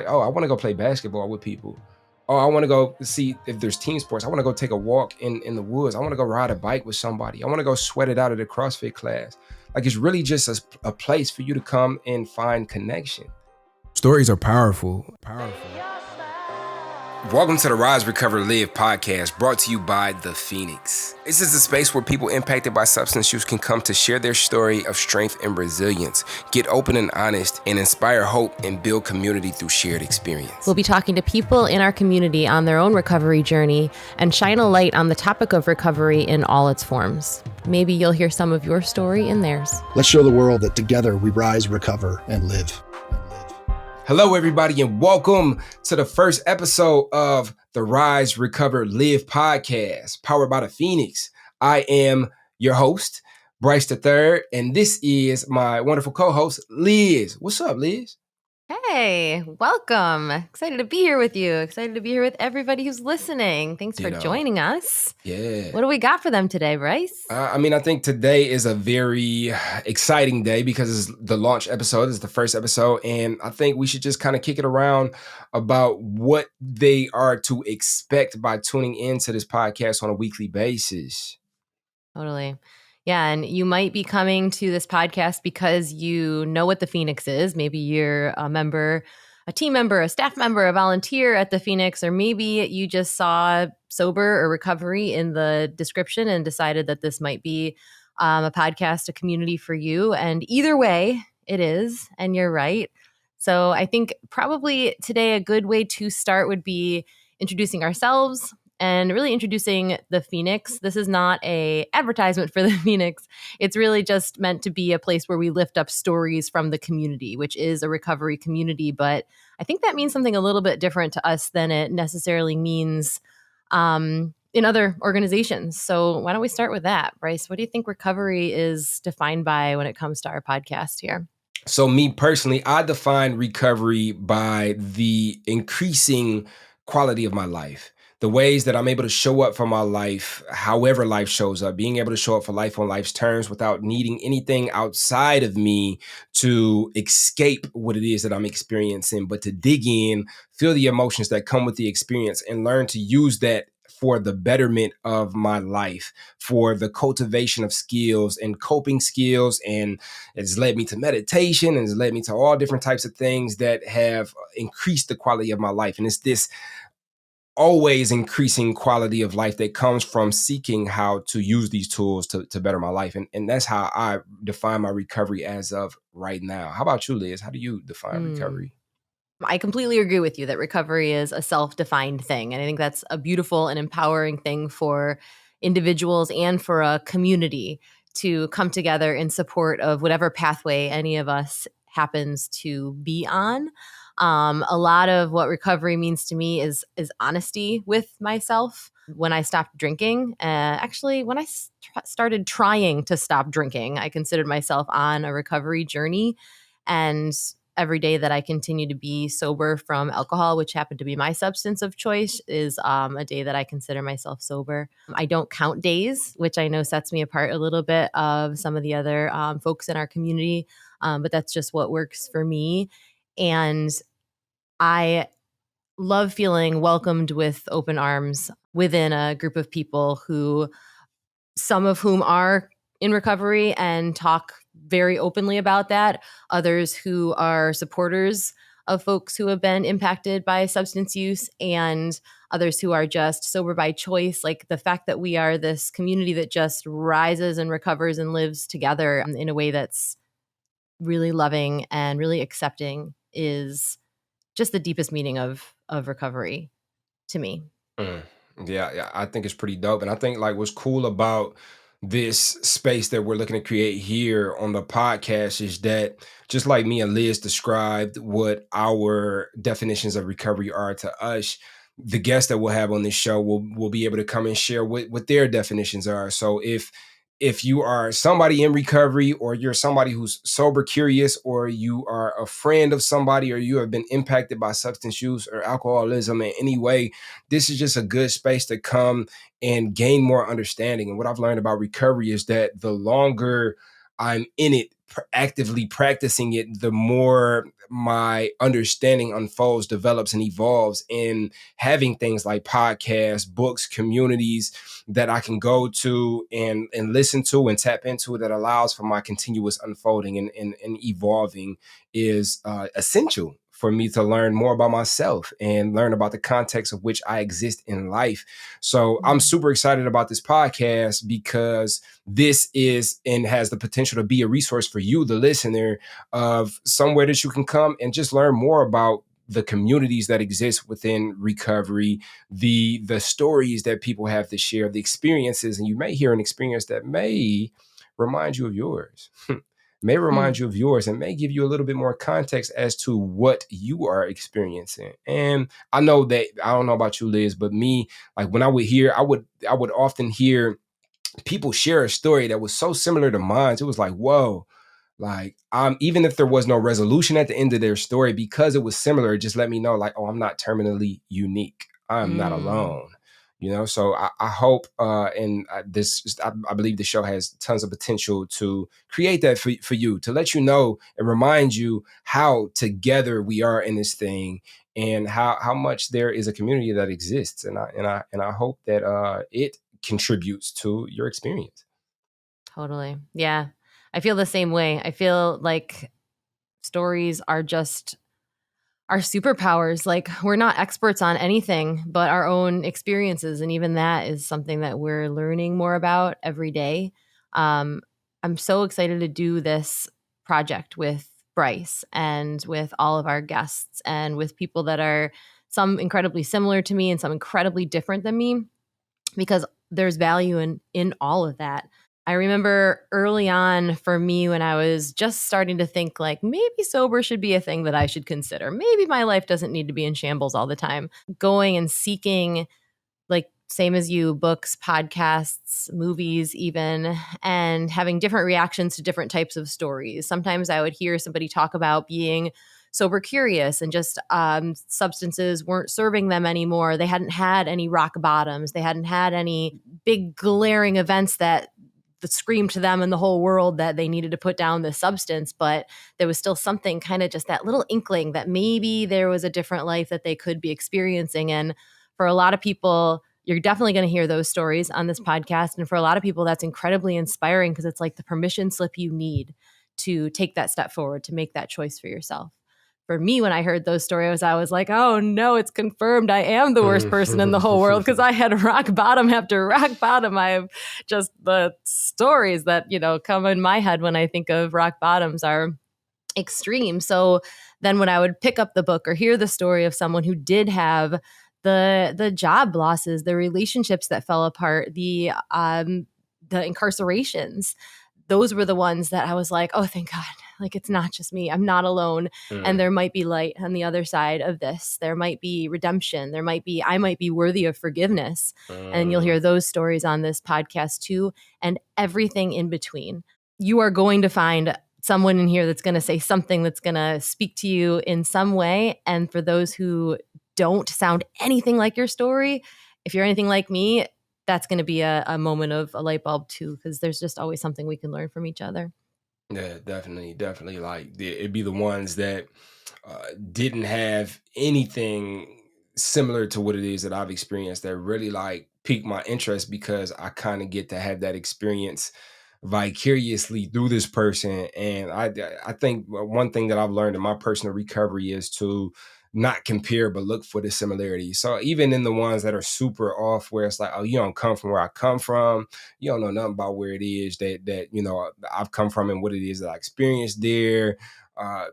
oh, I want to go play basketball with people. Oh, I want to go see if there's team sports. I want to go take a walk in the woods. I want to go ride a bike with somebody. I want to go sweat it out at a CrossFit class. Like, it's really just a place for you to come and find connection. Stories are powerful. Welcome to the Rise, Recover, Live podcast, brought to you by The Phoenix. This is a space where people impacted by substance use can come to share their story of strength and resilience, get open and honest, and inspire hope and build community through shared experience. We'll be talking to people in our community on their own recovery journey and shine a light on the topic of recovery in all its forms. Maybe you'll hear some of your story in theirs. Let's show the world that together we rise, recover, and live. Hello, everybody, and welcome to the first episode of the Rise, Recover, Live podcast, powered by The Phoenix. I am your host, Bryce III, and this is my wonderful co-host, Liz. What's up, Liz? Hey, welcome. Excited to be here with you. Excited to be here with everybody who's listening. Thanks for joining us. Yeah. What do we got for them today, Bryce? I think today is a very exciting day because it's the launch episode. It's the first episode. And I think we should just kind of kick it around about what they are to expect by tuning into this podcast on a weekly basis. Totally. Yeah, and you might be coming to this podcast because you know what the Phoenix is. Maybe you're a member, a team member, a staff member, a volunteer at the Phoenix, or maybe you just saw sober or recovery in the description and decided that this might be a podcast, a community for you. And either way, it is, and you're right. So I think probably today a good way to start would be introducing ourselves and really introducing the Phoenix. This is not an advertisement for the Phoenix. It's really just meant to be a place where we lift up stories from the community, which is a recovery community. But I think that means something a little bit different to us than it necessarily means in other organizations. So why don't we start with that? Bryce, what do you think recovery is defined by when it comes to our podcast here? So me personally, I define recovery by the increasing quality of my life. The ways that I'm able to show up for my life, however life shows up, being able to show up for life on life's terms without needing anything outside of me to escape what it is that I'm experiencing, but to dig in, feel the emotions that come with the experience, and learn to use that for the betterment of my life, for the cultivation of skills and coping skills. And it's led me to meditation, and it's led me to all different types of things that have increased the quality of my life. And it's this always increasing quality of life that comes from seeking how to use these tools to better my life. And that's how I define my recovery as of right now. How about you, Liz? How do you define recovery? I completely agree with you that recovery is a self-defined thing. And I think that's a beautiful and empowering thing for individuals and for a community to come together in support of whatever pathway any of us happens to be on. A lot of what recovery means to me is honesty with myself. When I stopped drinking, actually, when I started trying to stop drinking, I considered myself on a recovery journey. And every day that I continue to be sober from alcohol, which happened to be my substance of choice, is a day that I consider myself sober. I don't count days, which I know sets me apart a little bit of some of the other folks in our community, but that's just what works for me. And I love feeling welcomed with open arms within a group of people who, some of whom are in recovery and talk very openly about that. Others who are supporters of folks who have been impacted by substance use, and others who are just sober by choice. Like the fact that we are this community that just rises and recovers and lives together in a way that's really loving and really accepting is just the deepest meaning of recovery to me. Yeah, I think it's pretty dope. And I think like what's cool about this space that we're looking to create here on the podcast is that just like me and Liz described what our definitions of recovery are to us, the guests that we'll have on this show will be able to come and share what their definitions are. So if you are somebody in recovery, or you're somebody who's sober curious, or you are a friend of somebody, or you have been impacted by substance use or alcoholism in any way, this is just a good space to come and gain more understanding. And what I've learned about recovery is that the longer I'm in it, actively practicing it, the more my understanding unfolds, develops, and evolves in having things like podcasts, books, communities that I can go to and listen to and tap into, that allows for my continuous unfolding and evolving, is essential for me to learn more about myself and learn about the context of which I exist in life. So I'm super excited about this podcast, because this is and has the potential to be a resource for you, the listener, of somewhere that you can come and just learn more about the communities that exist within recovery, the stories that people have to share, the experiences, and you may hear an experience that may remind you of yours. May remind Mm. you of yours and may give you a little bit more context as to what you are experiencing. And I know that, I don't know about you, Liz, but me, like when I would hear, I would often hear people share a story that was so similar to mine. It was like, whoa, like, even if there was no resolution at the end of their story, because it was similar, it just let me know, like, oh, I'm not terminally unique. I'm not Mm. alone. So I hope, and I believe the show has tons of potential to create that for you, to let you know and remind you how together we are in this thing, and how much there is a community that exists, and I hope that it contributes to your experience. Totally. Yeah. I feel the same way. I feel like stories are just our superpowers. Like, we're not experts on anything but our own experiences. And even that is something that we're learning more about every day. Um, I'm so excited to do this project with Bryce and with all of our guests and with people that are some incredibly similar to me and some incredibly different than me, because there's value in all of that. I remember early on for me, when I was just starting to think like maybe sober should be a thing that I should consider. Maybe my life doesn't need to be in shambles all the time. Going and seeking, like same as you, books, podcasts, movies, even, and having different reactions to different types of stories. Sometimes I would hear somebody talk about being sober curious and just substances weren't serving them anymore. They hadn't had any rock bottoms. They hadn't had any big glaring events that screamed to them and the whole world that they needed to put down this substance, but there was still something, kind of just that little inkling that maybe there was a different life that they could be experiencing. And for a lot of people, you're definitely going to hear those stories on this podcast. And for a lot of people, that's incredibly inspiring, because it's like the permission slip you need to take that step forward, to make that choice for yourself. For me, when I heard those stories, I was like, oh no, it's confirmed. I am the worst person in the whole world, because I had rock bottom after rock bottom. I have just the stories that, come in my head when I think of rock bottoms are extreme. So then when I would pick up the book or hear the story of someone who did have the job losses, the relationships that fell apart, the incarcerations, those were the ones that I was like, oh, thank God. Like, it's not just me. I'm not alone. And Mm, there might be light on the other side of this. There might be redemption. I might be worthy of forgiveness. And you'll mm, hear those stories on this podcast too, and everything in between. You are going to find someone in here that's going to say something that's going to speak to you in some way. And for those who don't sound anything like your story, if you're anything like me, that's going to be a moment of a light bulb too, because there's just always something we can learn from each other. yeah, definitely, definitely. Like, it'd be the ones that didn't have anything similar to what it is that I've experienced, that really like piqued my interest, because I kind of get to have that experience vicariously through this person. And I think one thing that I've learned in my personal recovery is to not compare but look for the similarities. So even in the ones that are super off, where it's like, oh, you don't come from where I come from, you don't know nothing about where it is that I've come from and what it is that I experienced there. uh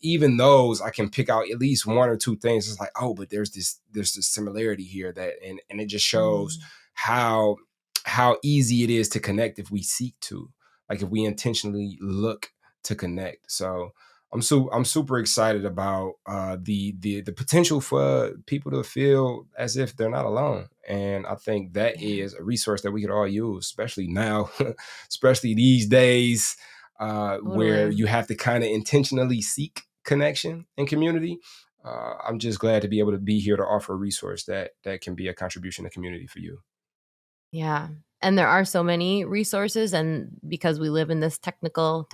Even those, I can pick out at least one or two things. It's like, oh, but there's this similarity here, that and it just shows Mm. how easy it is to connect if we seek to, like, if we intentionally look to connect. So I'm super excited about the potential for people to feel as if they're not alone. And I think that Yeah, is a resource that we could all use, especially now, especially these days, where totally. you have to kind of intentionally seek connection and community. I'm just glad to be able to be here to offer a resource that can be a contribution to community for you. Yeah. And there are so many resources, and because we live in this technological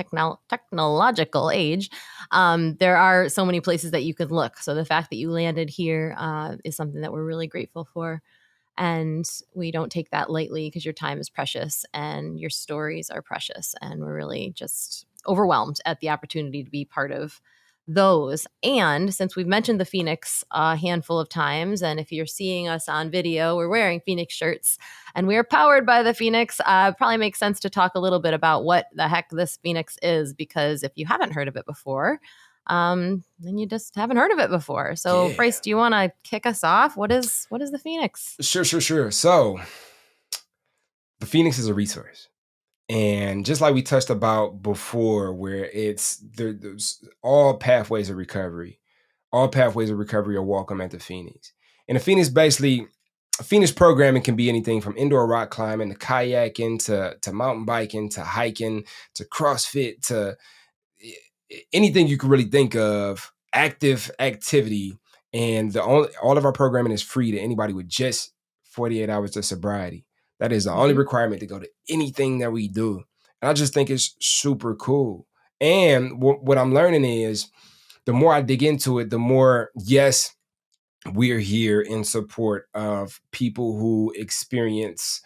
age, there are so many places that you could look. So the fact that you landed here is something that we're really grateful for. And we don't take that lightly because your time is precious and your stories are precious. And we're really just overwhelmed at the opportunity to be part of those. And since we've mentioned the Phoenix a handful of times, and if you're seeing us on video, we're wearing Phoenix shirts and we are powered by the Phoenix, probably makes sense to talk a little bit about what the heck this Phoenix is, because if you haven't heard of it before, then you just haven't heard of it before. So, Yeah. Bryce, do you want to kick us off? What is the Phoenix? Sure. So the Phoenix is a resource. And just like we touched about before, where there's all pathways of recovery. All pathways of recovery are welcome at the Phoenix. And the Phoenix basically, Phoenix programming can be anything from indoor rock climbing to kayaking to mountain biking to hiking to CrossFit to anything you can really think of, active activity. And all of our programming is free to anybody with just 48 hours of sobriety. That is the only Mhm. requirement to go to anything that we do. And I just think it's super cool. And what I'm learning is the more I dig into it, the more, yes, we're here in support of people who experience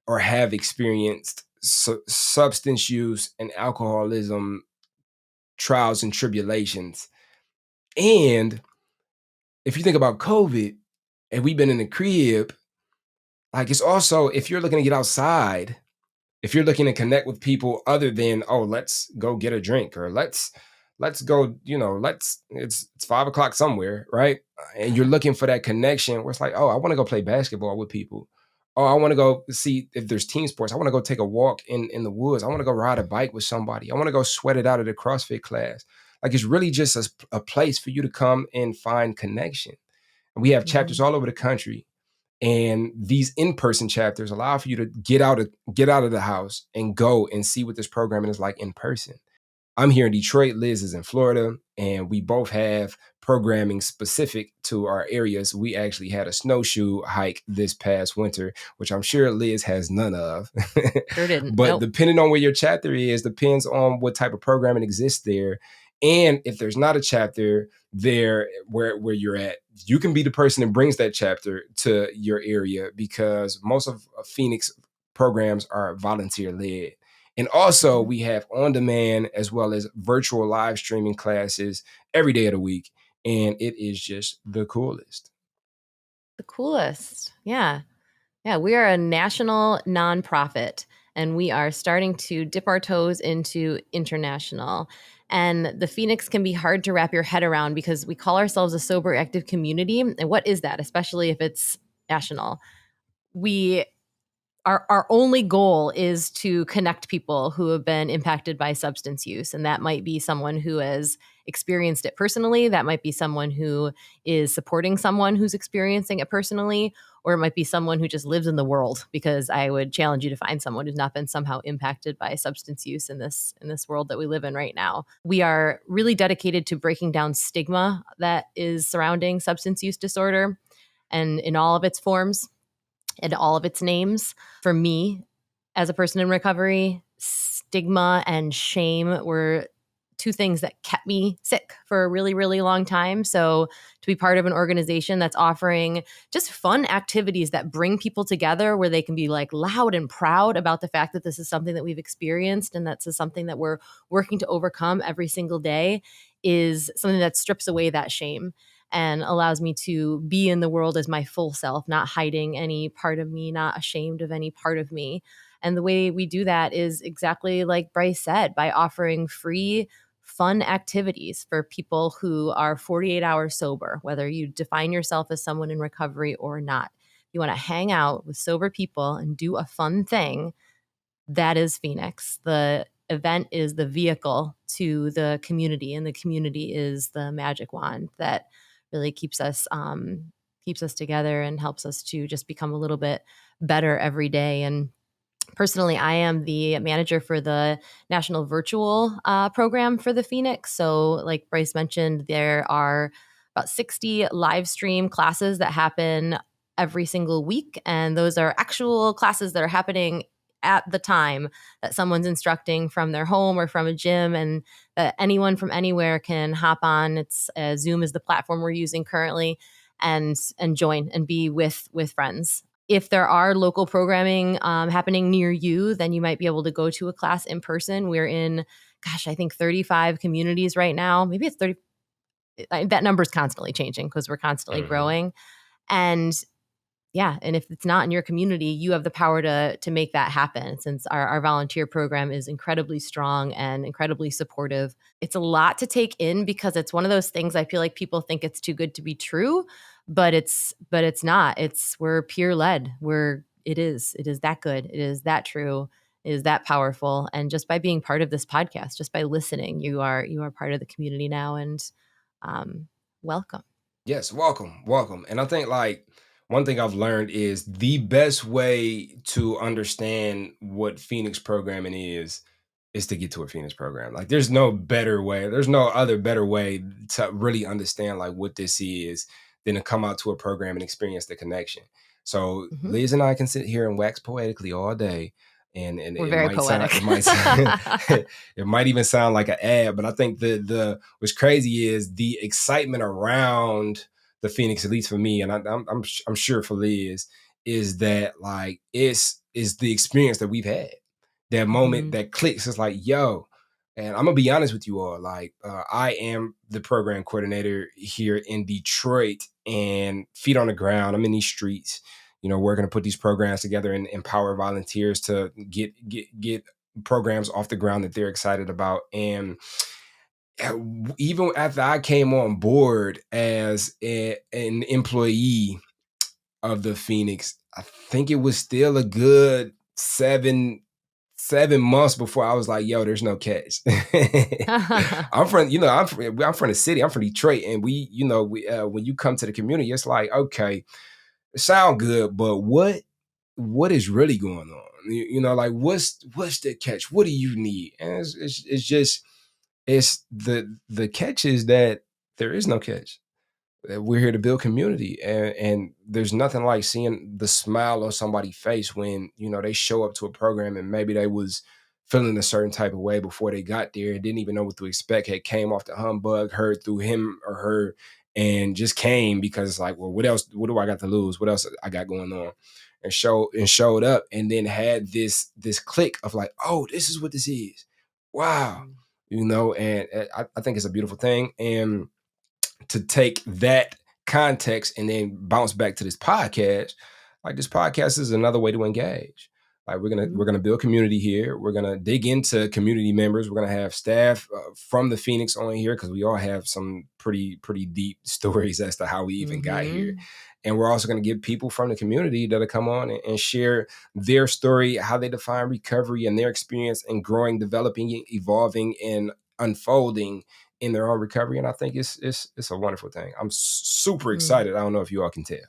or have experienced substance use and alcoholism trials and tribulations. And if you think about COVID and we've been in the crib, like it's also, if you're looking to get outside, if you're looking to connect with people other than, oh, let's go get a drink or let's go, it's 5 o'clock somewhere, right? And you're looking for that connection where it's like, oh, I want to go play basketball with people. Oh, I want to go see if there's team sports. I want to go take a walk in the woods. I want to go ride a bike with somebody. I want to go sweat it out at a CrossFit class. Like it's really just a place for you to come and find connection. And we have chapters Mhm. all over the country. And these in-person chapters allow for you to get out of the house and go and see what this programming is like in person. I'm here in Detroit. Liz is in Florida, and we both have programming specific to our areas. We actually had a snowshoe hike this past winter, which I'm sure Liz has none of. Sure didn't. But Nope. depending on where your chapter is, depends on what type of programming exists there. And if there's not a chapter there where you're at, you can be the person that brings that chapter to your area, because most of Phoenix programs are volunteer led. And also, Mhm. we have on demand as well as virtual live streaming classes every day of the week. And it is just the coolest. The coolest. Yeah. Yeah, we are a national nonprofit and we are starting to dip our toes into international. And the Phoenix can be hard to wrap your head around because we call ourselves a sober active community. And what is that, especially if it's national? We our only goal is to connect people who have been impacted by substance use, and that might be someone who has experienced it personally, that might be someone who is supporting someone who's experiencing it personally, or it might be someone who just lives in the world, because I would challenge you to find someone who's not been somehow impacted by substance use in this world that we live in right now. We are really dedicated to breaking down stigma that is surrounding substance use disorder, and in all of its forms and all of its names. For me, as a person in recovery, stigma and shame were two things that kept me sick for a really, really long time. So to be part of an organization that's offering just fun activities that bring people together, where they can be like loud and proud about the fact that this is something that we've experienced and that's something that we're working to overcome every single day, is something that strips away that shame and allows me to be in the world as my full self, not hiding any part of me, not ashamed of any part of me. And the way we do that is exactly like Bryce said, by offering free, fun activities for people who are 48 hours sober, whether you define yourself as someone in recovery or not. You want to hang out with sober people and do a fun thing. That is Phoenix. The event is the vehicle to the community, and the community is the magic wand that really keeps us together and helps us to just become a little bit better every day. And personally, I am the manager for the national virtual program for the Phoenix. So, like Bryce mentioned, there are about 60 live stream classes that happen every single week. And those are actual classes that are happening at the time that someone's instructing from their home or from a gym, and that anyone from anywhere can hop on. It's Zoom is the platform we're using currently, and join and be with friends. If there are local programming happening near you, then you might be able to go to a class in person. We're in, I think 35 communities right now. Maybe it's 30. That number is constantly changing because we're constantly growing. And yeah, and if it's not in your community, you have the power to make that happen, since our volunteer program is incredibly strong and incredibly supportive. It's a lot to take in because it's one of those things I feel like people think it's too good to be true, but it's not. We're peer led. It is that good. It is that true. It is that powerful. And just by being part of this podcast, just by listening, you are part of the community now, and welcome. Yes, welcome. And I think like one thing I've learned is the best way to understand what Phoenix programming is to get to a Phoenix program. Like there's no better way, there's no other better way to really understand like what this is than to come out to a program and experience the connection. So Mhm. Liz and I can sit here and wax poetically all day. And We're it very might sound, poetic. it might it might even sound like an ad, but I think the what's crazy is the excitement around the Phoenix, at least for me, and I'm sure for Liz, is that like is the experience that we've had. That moment Mhm. that clicks is like, yo, and I'm gonna be honest with you all. Like, I am the program coordinator here in Detroit, and feet on the ground. I'm in these streets, working to put these programs together and empower volunteers to get programs off the ground that they're excited about. And even after I came on board as an employee of the Phoenix, I think it was still a good seven months before I was like, yo, there's no catch. I'm from the city. I'm from Detroit, and when you come to the community, it's like, okay, it sound good, but what is really going on? Like what's the catch? What do you need? And it's just it's the catch is that there is no catch. We're here to build community, and there's nothing like seeing the smile on somebody's face when they show up to a program and maybe they was feeling a certain type of way before they got there and didn't even know what to expect. Had came off the humbug, heard through him or her, and just came because it's like, well, what else? What do I got to lose? What else I got going on? And showed up, and then had this click of like, oh, this is what this is. Wow, and I think it's a beautiful thing. And to take that context and then bounce back to this podcast, like this podcast is another way to engage. Like we're gonna build community here. We're gonna dig into community members. We're gonna have staff from the Phoenix on here because we all have some pretty deep stories as to how we even got here. And we're also going to get people from the community that'll come on and share their story, how they define recovery and their experience in growing, developing, evolving, and unfolding in their own recovery. And I think it's a wonderful thing. I'm super excited. I don't know if you all can tell.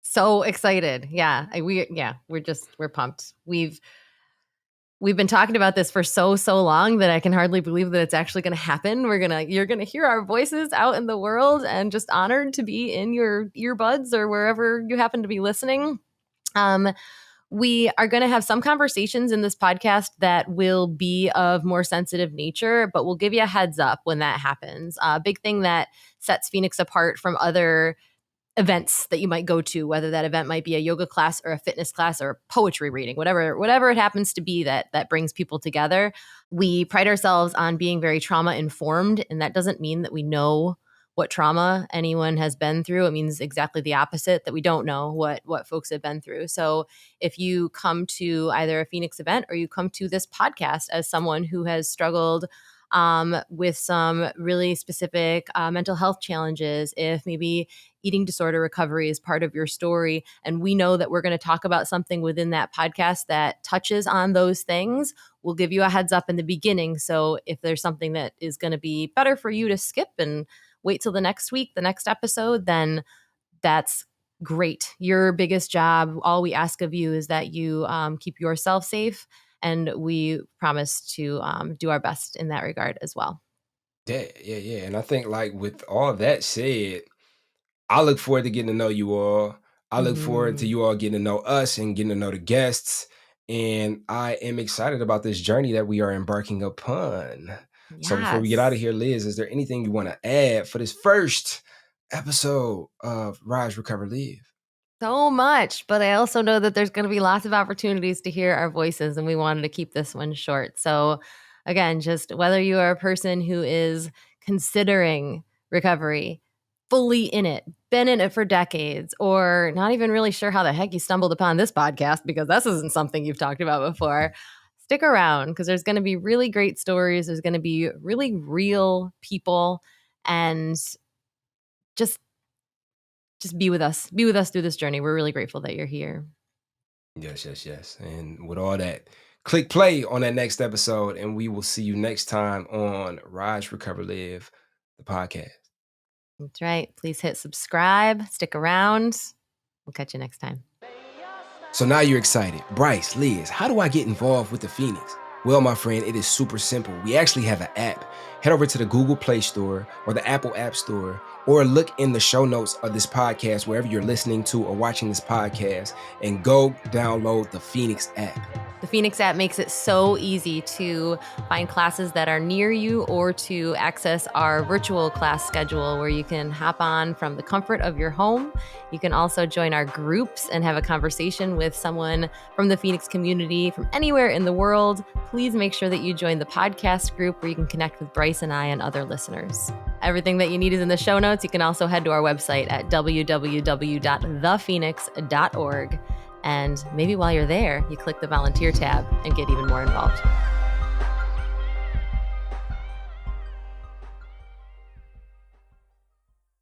So excited. Yeah. We're pumped. We've been talking about this for so long that I can hardly believe that it's actually going to happen. You're going to hear our voices out in the world, and just honored to be in your earbuds or wherever you happen to be listening. We are going to have some conversations in this podcast that will be of more sensitive nature, but we'll give you a heads up when that happens. A big thing that sets Phoenix apart from other events that you might go to, whether that event might be a yoga class or a fitness class or poetry reading, whatever it happens to be that brings people together. We pride ourselves on being very trauma informed, and that doesn't mean that we know what trauma anyone has been through. It means exactly the opposite, that we don't know what folks have been through. So if you come to either a Phoenix event or you come to this podcast as someone who has struggled with some really specific mental health challenges, if maybe eating disorder recovery is part of your story, and we know that we're going to talk about something within that podcast that touches on those things, we'll give you a heads up in the beginning. So if there's something that is going to be better for you to skip and wait till the next week, the next episode, then that's great. Your biggest job, all we ask of you is that you keep yourself safe, and we promise to do our best in that regard as well. Yeah. And I think like with all that said, I look forward to getting to know you all. I look forward to you all getting to know us and getting to know the guests. And I am excited about this journey that we are embarking upon. So before we get out of Yes. here, Liz, is there anything you want to add for this first episode of Rise, Recover, Live? So much, but I also know that there's going to be lots of opportunities to hear our voices, and we wanted to keep this one short. So, again, just whether you are a person who is considering recovery, fully in it, been in it for decades, or not even really sure how the heck you stumbled upon this podcast because this isn't something you've talked about before, stick around because there's going to be really great stories. There's going to be really real people, and just be with us. Be with us through this journey. We're really grateful that you're here. Yes, yes, yes. And with all that, click play on that next episode, and we will see you next time on Rise, Recover, Live, the podcast. That's right. Please hit subscribe. Stick around. We'll catch you next time. So now you're excited. Bryce, Liz, how do I get involved with the Phoenix? Well, my friend, it is super simple. We actually have an app. Head over to the Google Play Store or the Apple App Store, or look in the show notes of this podcast, wherever you're listening to or watching this podcast, and go download the Phoenix app. The Phoenix app makes it so easy to find classes that are near you or to access our virtual class schedule where you can hop on from the comfort of your home. You can also join our groups and have a conversation with someone from the Phoenix community from anywhere in the world. Please make sure that you join the podcast group where you can connect with Bryce and I and other listeners. Everything that you need is in the show notes. You can also head to our website at www.thephoenix.org. And maybe while you're there, you click the volunteer tab and get even more involved.